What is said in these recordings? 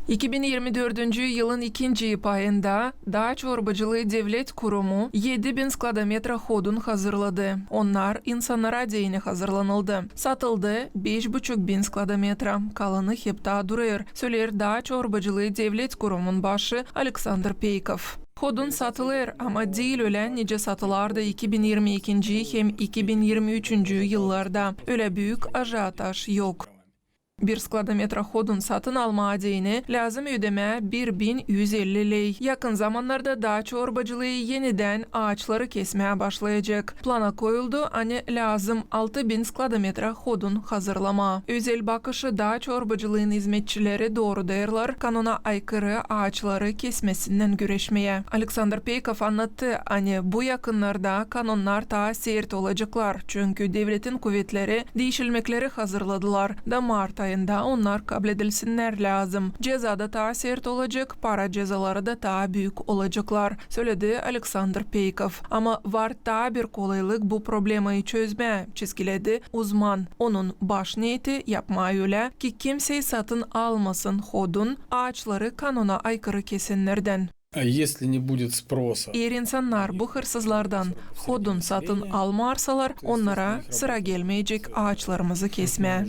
2024 yılın ikinci ayında Dağ Çorbacılığı Devlet Kurumu 7.000 skladometre hodun hazırladı. Onlar insanlara değine hazırlanıldı. Satıldı 5.500 skladometre. Kalanı hepta duruyor. Söyler Dağ Çorbacılığı Devlet Kurumu'nun başı Alexander Peykov. Hodun satılır ama değil ölen nice satılarda 2022 hem 2023 yıllarda öyle büyük ajataj yok. Bir skladometre hodun satın alma adayını lazım ödeme 1150 lei. Yakın zamanlarda Dağ Çorbacılığı yeniden ağaçları kesmeye başlayacak. Plana koyuldu, hani lazım 6000 skladometre hodun hazırlama. Özel bakışı Dağ Çorbacılığın hizmetçileri doğru derler, kanuna aykırı ağaçları kesmesinden güreşmeye. Alexander Peykov anlattı, hani bu yakınlarda kanunlar daha sert olacaklar. Çünkü devletin kuvvetleri değişilmekleri hazırladılar. Da Mart ayında onlar kabul edilsinler lazım. Cezada daha sert olacak, para cezaları da daha büyük olacaklar, söyledi Alexander Peykov. Ama var daha bir kolaylık bu problemi çözmeye, çizgiledi uzman. Onun baş niyeti yapmaya öyle ki kimseyi satın almasın hodun, ağaçları kanuna aykırı kesenlerden. Если не будет sprosa. Eğer insanlar bu hırsızlardan hodun satın almarsalar, onlara sıra gelmeyecek ağaçlarımızı kesmeye.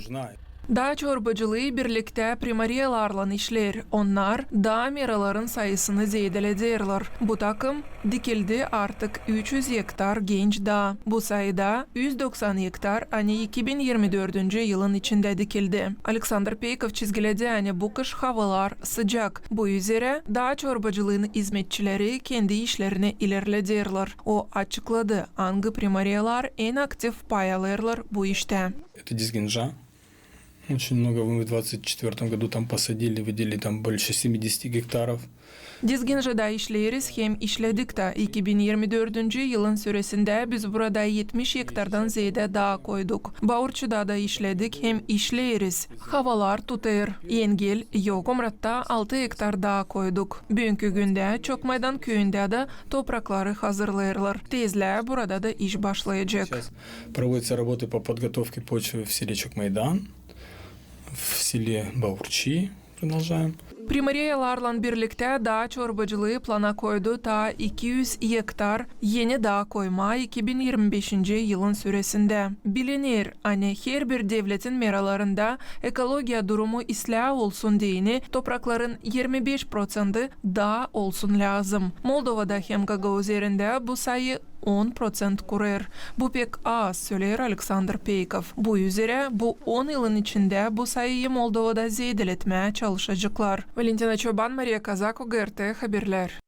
Dağ çorbacılığı birlikte primariyalarla işler. Onlar dağ meraların sayısını zedelediler. Bu takım dikildi artık 300 hektar genç dağ. Bu sayıda 190 hektar hani 2024 yılın içinde dikildi. Alexander Peykov çizgiledi, hani bu kış havalar sıcak. Bu üzere dağ çorbacılığının hizmetçileri kendi işlerini ilerlediler. O açıkladı, hangi primariyalar en aktif pay alırlar bu işte. Это Дизгинджа. Очень много мы в 2024 году там посадили, выделили там больше 70 гектаров. Dizgince'de işleriz hem işledik de 2024 yılın süresinde biz burada 70 hektardan ziyade dağ koyduk. Bağırçı'da da işledik hem işleriz. Havalar tutar. Engel yok. Omrat'ta 6 hektar dağ koyduk. Bugünkü günde Çokmaydan köyünde de toprakları hazırlayırlar. Tezle burada da iş başlayacak. Сейчас проводятся работы по подготовке почвы в селе Чокмайдан, в селе Баурчи. Продолжаем. Primariyalarla birlikte dağ çorbacılığı plana koydu, ta 200 hektar yeni dağ koyma 2025 yılın süresinde. Bilinir, hani her bir devletin meralarında ekologiya durumu ıslah olsun diyeni toprakların 25% dağ olsun lazım. Moldova'da hem Gagauzer'inde bu sayı 10% kurar. Bu pek az, söyler Alexander Peykov. Bu üzere bu 10 yılın içinde bu sayıyı Moldova'da zedeletmeye çalışacaklar. Valentina Çoban, Maria Kazako, GRT Haberler.